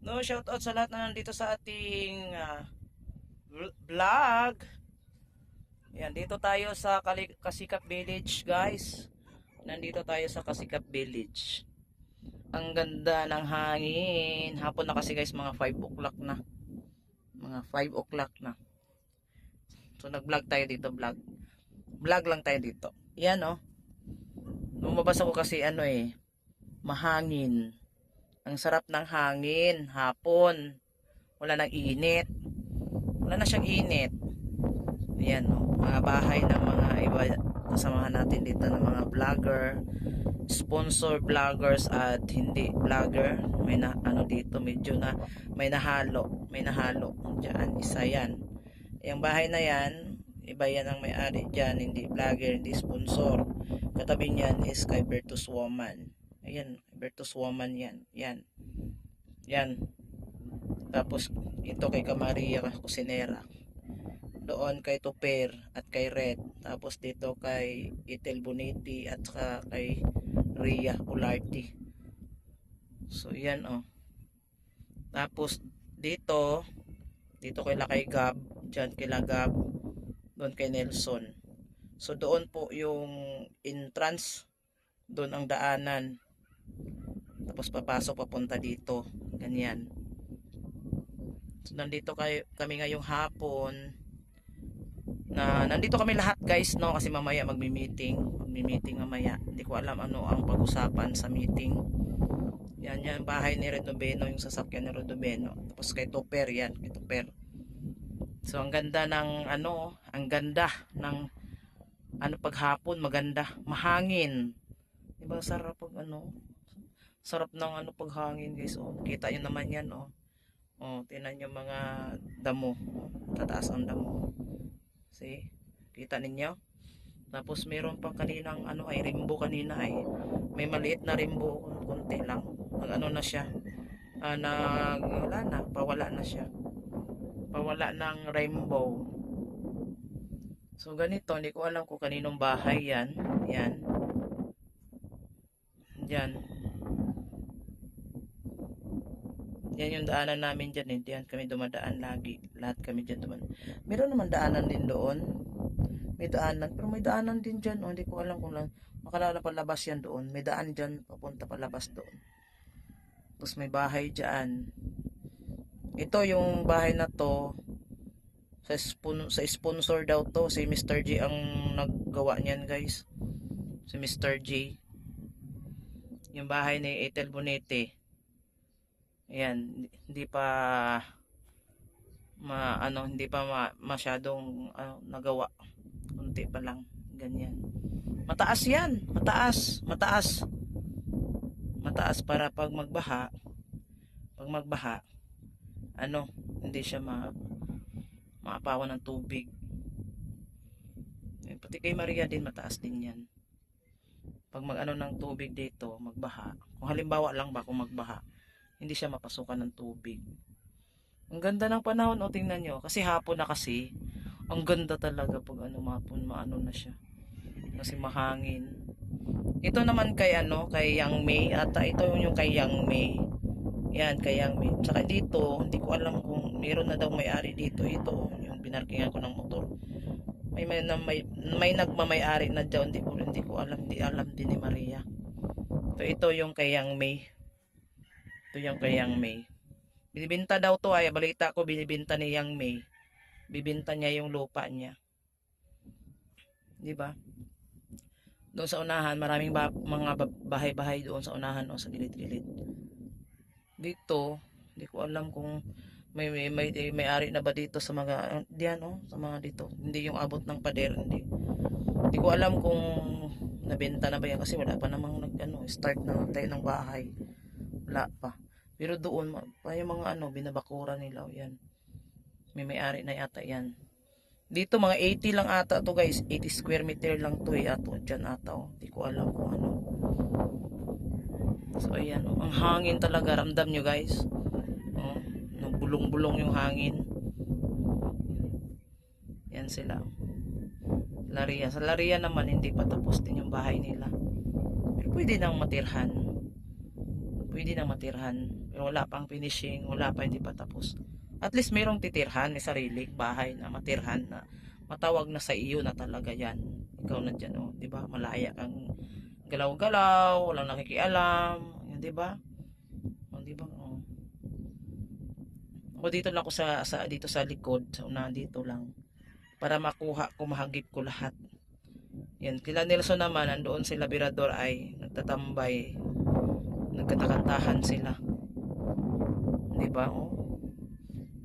No, shout out sa lahat na nandito sa ating vlog. Yan, dito tayo sa Kasikap Village, guys. Nandito tayo sa Kasikap Village. Ang ganda ng hangin. Hapon na kasi guys, mga 5 o'clock na. Mga 5 o'clock na. So nag-vlog tayo dito, vlog. Vlog lang tayo dito. Yan oh. Lumabas ako kasi mahangin. Ang sarap ng hangin, hapon. Wala nang init. Wala na siyang init. Ayan, no? Mga bahay ng mga iba kasamahan natin dito ng mga vlogger, sponsor vloggers at hindi vlogger. May na ano dito, medyo na may nahalo diyan, isa yan. Yung bahay na yan, iba yan ang may-ari diyan, hindi vlogger, hindi sponsor. Katabi niyan is kay Bertus Woman. Ayan, Bertus Woman yan. Yan. Yan. Tapos ito kay Kamaria Cusinera. Doon kay Tuper at kay Red. Tapos dito kay Itel Boniti at saka kay Ria Ularti. So yan oh. Tapos dito kay Lakay Gab, diyan kay Lagab, doon kay Nelson. So doon po yung entrance, doon ang daanan. Tapos papasok papunta dito. Ganyan. So nandito kami ngayong hapon. Nandito kami lahat guys, no, kasi mamaya magmi-meeting mamaya. Hindi ko alam ano ang pag-usapan sa meeting. Yan bahay ni Redobeno, yung sasakyan ni Redobeno. Tapos kay Topper yan, kay Topper. So ang ganda ng ang ganda ng paghapon, maganda, mahangin. Diba sarap pag sarap ng paghangin guys. Oh, kita niyo naman yan oh. Oh, tingnan niyo mga damo. Tataas ang damo. See? Kita ninyo? Tapos meron pang kaninang ay rainbow kanina ay. May maliit na rainbow, konti lang. Na siya. Wala na, pawala na siya. Pawala ng rainbow. So ganito, hindi ko alam kung kaninong bahay yan. Yan. Diyan. Yan yung daanan namin dyan. Hindi yan kami dumadaan lagi. Lahat kami dyan dumadaan. Meron naman daanan din doon. May daanan. Pero may daanan din dyan. Oh, hindi ko alam kung makalala palabas yan doon. May daan dyan. Papunta palabas doon. Tapos may bahay dyan. Ito yung bahay na to. Sa sponsor daw to. Si Mr. J ang naggawa niyan guys. Si Mr. J. Yung bahay ni Ethel Bonete. Ayan, hindi pa masyadong nagawa. Kunti pa lang, ganyan. Mataas 'yan, mataas para pag magbaha, hindi siya maapawan ng tubig. Pati kay Maria din mataas din 'yan. Pag ng tubig dito, magbaha. Kung halimbawa lang ba kung magbaha, hindi siya mapasukan ng tubig. Ang ganda ng panahon, o tingnan nyo. Kasi hapon na kasi. Ang ganda talaga pag mapon, na siya. Kasi mahangin. Ito naman kay kay Yang May. Ata ito yung kay Yang May. Yan, kay Yang May. Tsaka dito, hindi ko alam kung meron na daw may-ari dito. Ito, yung binarkingan ko ng motor. May nagmamay-ari na daw. Hindi ko alam. Hindi alam din ni Maria. Ito yung kay Yang May. Ito yung kay Yang May. Binibenta daw to ay. Balita ko binibenta ni Yang May. Bibenta niya yung lupa niya. Diba? Doon sa unahan, maraming mga bahay-bahay doon sa unahan o sa gilid-gilid. Dito, hindi ko alam kung may-ari na ba dito sa mga diyan sa mga dito. Hindi yung abot ng pader, hindi. Hindi ko alam kung nabenta na ba yan kasi wala pa namang start na tayo ng bahay. Wala pa. Pero doon, yung mga binabakura nila, yan. May-ari na yata yan. Dito, mga 80 lang ata to guys. 80 square meter lang to ato. Dyan ata, Hindi ko alam kung ano. So, ayan, Ang hangin talaga. Ramdam nyo guys. Bulong-bulong yung hangin. Yan sila. Laria. Sa Laria naman, hindi pa tapos din yung bahay nila. Pero pwede nang matirhan. pwede na matirhan. Pero wala pang finishing, wala pa, hindi pa tapos. At least mayroong titirhan, may sariling bahay na matirhan na matawag na sa iyo na talaga yan. Ikaw na dyan, oh, di ba? Malaya kang galaw-galaw, walang nakikialam, yan, di ba? Oh, di ba? Oh. Ako dito lang ako dito sa likod, sa una dito lang para makuha ko, mahagip ko lahat. Yan, kila Nelson naman, andoon sila Birador ay nagtatambay, nagkatakantahan sila. Di ba? Oh.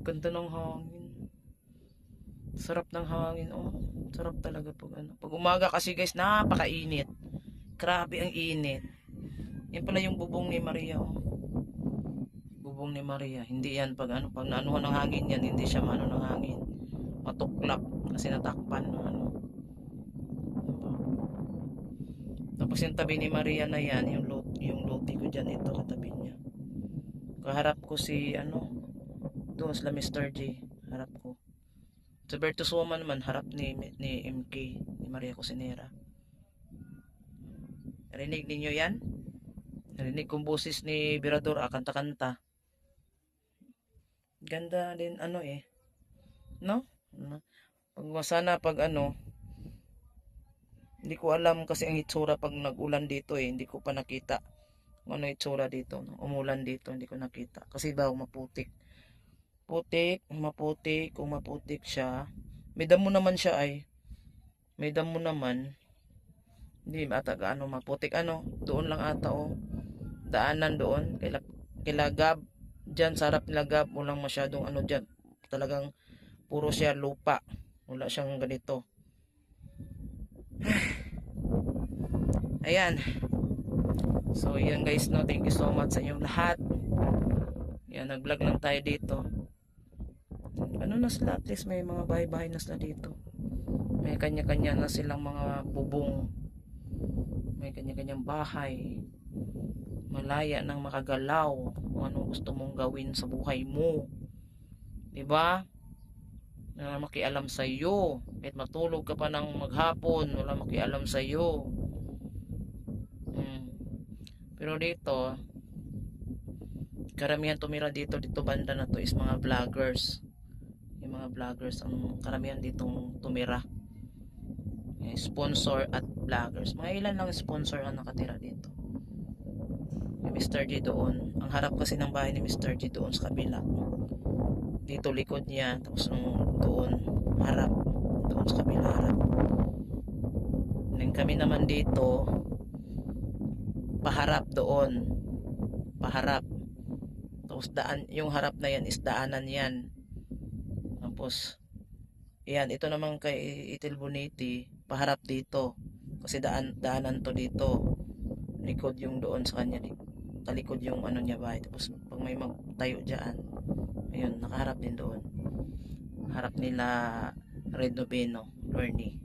Ganda ng hangin. Sarap ng hangin, oh. Sarap talaga pag ano. Pag umaga kasi guys, napakainit. Grabe ang init. Yan pala yung bubong ni Maria, oh. Bubong ni Maria. Hindi yan pag ano, pag naanuhan ng hangin yan, hindi siya maano ng hangin. Matuklap kasi natakpan ng ano. Tapos yung tabi ni Maria na yan, yung lote ko dyan, ito katabi niya. Kaharap ko si ano, doon sila Mr. J, harap ko. Sa Bertus Woman naman, harap ni MK, ni Maria Cosinera. Narinig ninyo yan? Narinig kong boses ni Birador, kanta-kanta. Ganda din ano eh. No? Pag sana pag ano, hindi ko alam kasi ang itsura pag nag-ulan dito eh, hindi ko pa nakita kung ano itsura dito, no? Umulan dito, hindi ko nakita kasi daw maputik. Maputik, kung maputik siya, may damo naman siya ay, may damo naman, hindi ata gaano maputik, ano, doon lang ata oh, daanan doon, kilagab, dyan sa harap nila Gab, walang masyadong ano dyan, talagang puro siya lupa, wala siyang ganito. Ayan, so yan guys, no, thank you so much sa inyong lahat. Yan, nag-vlog lang tayo dito. Ano na sila, at least may mga bahay-bahay na sila dito. May kanya-kanya na silang mga bubong. May kanya-kanyang bahay. Malaya nang makagalaw kung anong gusto mong gawin sa buhay mo. Diba? Wala makialam sa iyo. Kahit matulog ka pa ng maghapon, wala makialam sa iyo. Pero dito, karamihan tumira dito banda na to is mga vloggers. Yung mga vloggers ang karamihan ditong tumira. Sponsor at vloggers. Mga ilan lang sponsor ang nakatira dito. Yung Mr. G doon. Ang harap kasi ng bahay ni Mr. G doon sa kabila. Dito likod niya. Tapos doon harap. Doon sa kabila harap. And kami naman dito paharap doon. Paharap. Tapos daan, yung harap na yan is daanan yan. Tapos yan, ito naman kay Itil Boniti, paharap dito. Kasi daanan to dito. Likod yung doon sa kanya. Talikod yung ano niya bahay. Tapos pag may magtayo dyan, ayun, nakaharap din doon. Harap nila Red Noveno, Lorne.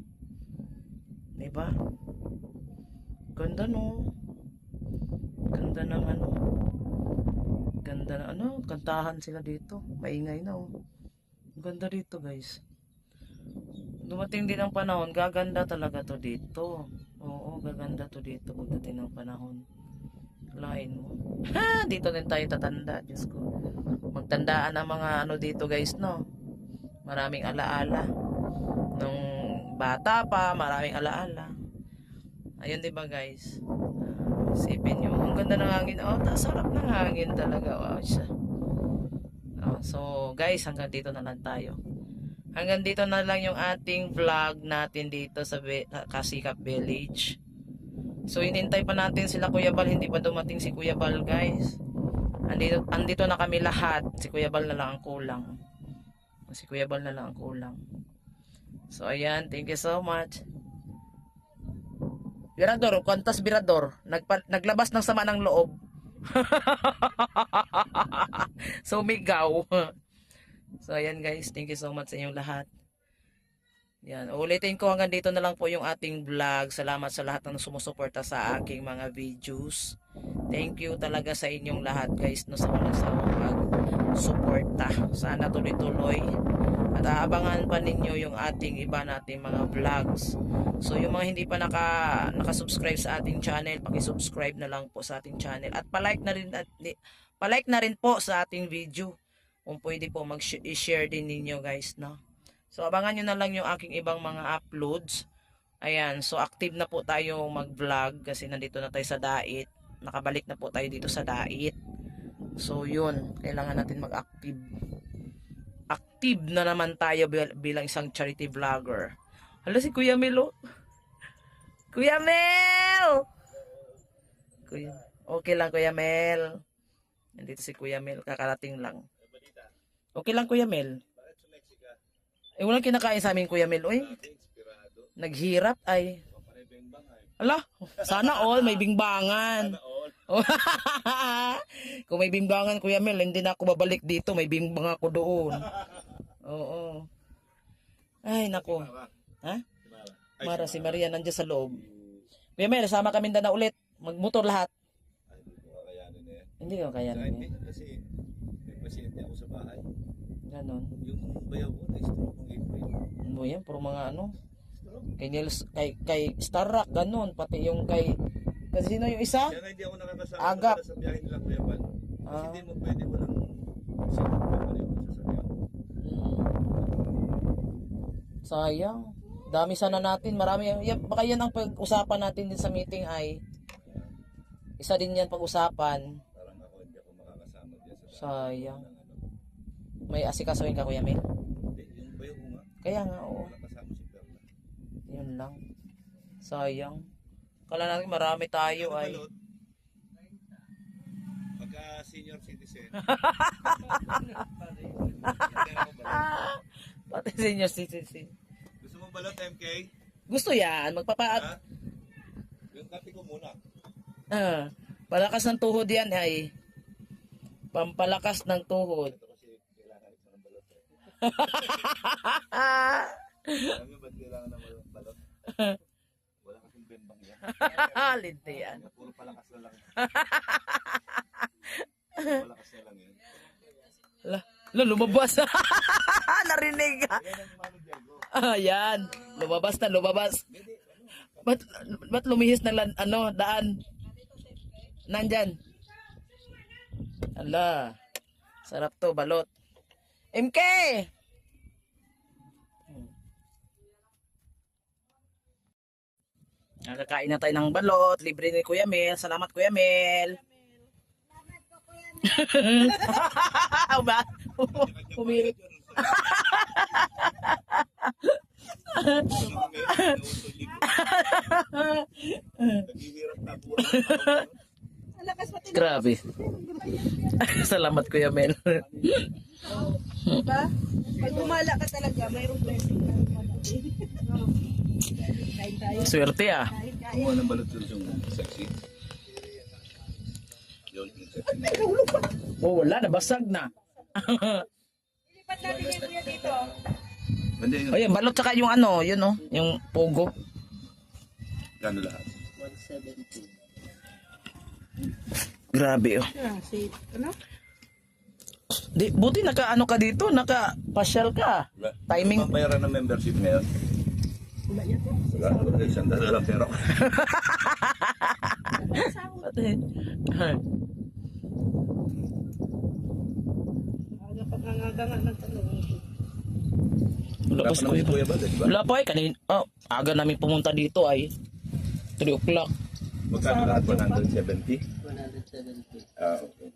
Diba? Ganda no. Ganda ng ano. Ganda na ano, kantahan sila dito. Maingay na oh. Ganda dito guys. Dumating din ang panahon, gaganda talaga to dito. Oo, gaganda to dito pagdating ng panahon. Lain mo. Ha, dito din tayo tatanda, Diyos ko. Magtandaan ang mga ano dito guys, no. Maraming alaala. Nung bata pa, maraming alaala. Ayun, di ba guys? Isipin nyo, ang ganda ng hangin. Oh, sarap ng hangin talaga. Wow, siya. So guys, hanggang dito na lang tayo. Hanggang dito na lang yung ating vlog natin dito sa Kasikap Village. So hinintay pa natin sila Kuya Bal, hindi pa dumating si Kuya Bal guys. Andito na kami lahat. Si Kuya Bal na lang ang kulang. Si Kuya Bal na lang ang kulang. So ayan, thank you so much. Birador, kwantas Birador, naglabas ng sama ng loob. Sumigaw. So ayan guys, thank you so much sa inyong lahat. Yan, ulitin ko hanggang dito na lang po yung ating vlog. Salamat sa lahat ng sumusuporta sa aking mga videos. Thank you talaga sa inyong lahat guys, no, sa walang sawang suporta. Sana tuloy-tuloy. At aabangan pa ninyo yung ating iba nating mga vlogs. So yung mga hindi pa naka-subscribe sa ating channel, paki-subscribe na lang po sa ating channel. At pa-like na rin po sa ating video. Kung pwede po mag-share din ninyo guys, no? So abangan nyo na lang yung aking ibang mga uploads. Ayan, so active na po tayo mag-vlog kasi nandito na tayo sa Dait. Nakabalik na po tayo dito sa Dait. So yun, kailangan natin mag-active. Active na naman tayo bilang isang charity vlogger. Hala si Kuya Mel, oh. Kuya Mel! Okay lang Kuya Mel. Nandito si Kuya Mel, kakarating lang. Okay lang Kuya Mel. Walang kinakain sa amin Kuya Mel, oy. Naghirap ay. Ala, sana all may bingbangan. Kung may bimbangan Kuya Mel, hindi na ako babalik dito, may bimbang ako doon. Oo. Ay nako. Ha? Mara si Maria nandiyan sa loob. Kuya Mel, sama kami na ulit. Magmotor lahat. Hindi ko kayanin. Kasi may pasyente ako sa bahay. Ganon. Yung bayaw ko na stroke ng April. Ano yan? Puro mga ano? Kay Nils, kay Starrock, ganon. Pati yung kay sino yung isa? Kaya nga hindi ako nakakasama Agap. sa biyahe nila Kuya Pan. Kasi hindi mo pwede walang sasakyan. Sayang. Dami sana natin. Marami. Baka yan ang pag-usapan natin din sa meeting ay isa din yan pag-usapan. Parang ako hindi ako makakasama diyan sa Sayang. May asikasuhin ka Kuya Mel? Hindi, yung bayaw ko nga. Kaya nga, oo. Nakasama si Perla. Yun lang. Sayang. Kala natin marami tayo ay. Balot? Pagka senior citizen. Pati senior citizen. Gusto mo balot MK? Gusto yan. Ha? Yung kape ko muna. Palakas ng tuhod yan ay. Pampalakas ng tuhod. Ito kasi kailangan ito ng balot. Alam mo ba't kailangan ng balot? Wala kasing bembang yan. Linte yan. Puro palakas na lang. Palakas na lang yan. Lumabas. Narinig. Yan ang Mano Diego. Yan. Lumabas na, lumabas. Ba't lumihis ng daan? Nandyan. Ala. Sarap to, balot. MK! Nakakain na tayo ng balot. Libre ni Kuya Mel. Salamat Kuya Mel. Humirit. Naghihirap na buwan. Grabe. Salamat Kuya Mel. Diba? Pag umala ka talaga, mayroong blessing na kain tayo. Swerte ah. Kumuha ng balot yung sexy. Yun, yung sexy. Oh, wala. Nabasag na. Ilipat natin yung kuya dito. Hindi yun. Oh, yan. Balot tsaka yung yun yung pogo. Gano lahat? Grabe oh. Buti naka ka dito, naka-pasyal ka. Timing. Mabayaran ng membership ngayon. Wala, isang dala lang pero. Pati. Aga pagkangagangan ng tanong. Wala pa si Kuya. Kuya ba, di ba? Wala pa eh. Aga namin pumunta dito ay 3 o'clock. Magkano lahat? 170? 170. Ah, okay.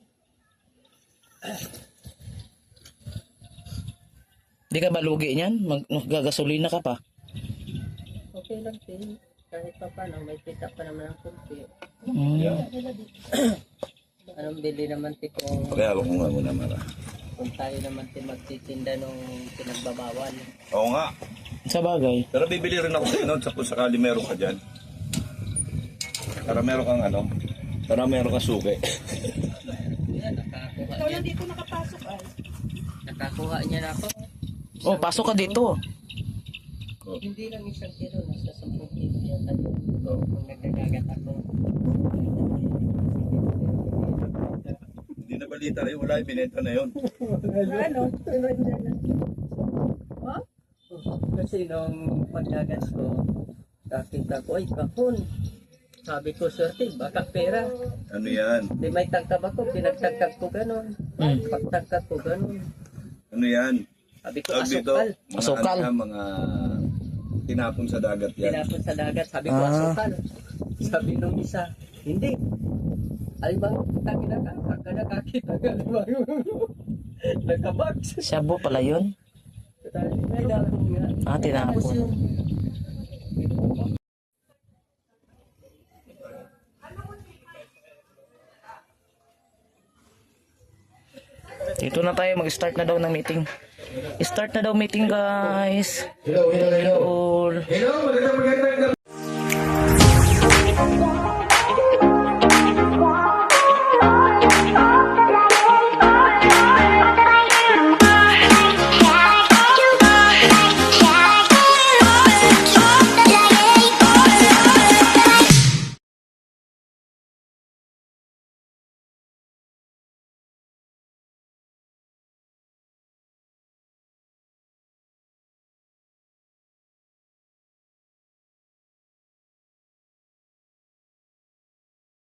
Di ka ba lugi niyan? Magagasolina ka pa. Okay lang din. Kahit pa paano, may kita pa naman ang kunti. Yeah. Anong bili naman ti kung, Kaya ako nga muna mara. kung tayo naman ti magtitinda nung pinagbabawal. Oo nga. Sa bagay. Pero bibili rin ako sa inod kung sakali meron ka dyan. Para meron kang para meron kang suki. Yan, nakakuha Ikaw niya. lang dito nakapasok ay. Nakakuha niya na ako. Oh, pasok ka dito. Hindi lang isang kilo, nasa 10 kilo yata. Kung nagkakagat ako. Hindi na ba mali tayo. Wala, ibinenta na yun. Ano? Oh, kasi nung pagdagas ko, nakita ko, ay kahon. Sabi ko, swerte, baka pera. Ano yan? Di may tagkab ako, pinagtagkab ko ganon. Pagtagkab ko ganon. Ano yan? Sabi ko, Tawag dito, asukal. mga, Asukal. ano yan, mga tinapon sa dagat yan. Tinapon sa dagat. Sabi ko, Ah. asukal. Sabi nung isa, hindi. Alibang kita kinakakak ka nakakita ka. Nakabox. Shabu pala yun. Tinapon nga. Ah, tinapon. Tapos yung Dito na tayo, mag-start na daw ng meeting. Start na daw meeting, guys. Hello, hello, hello. All. Hello, magandang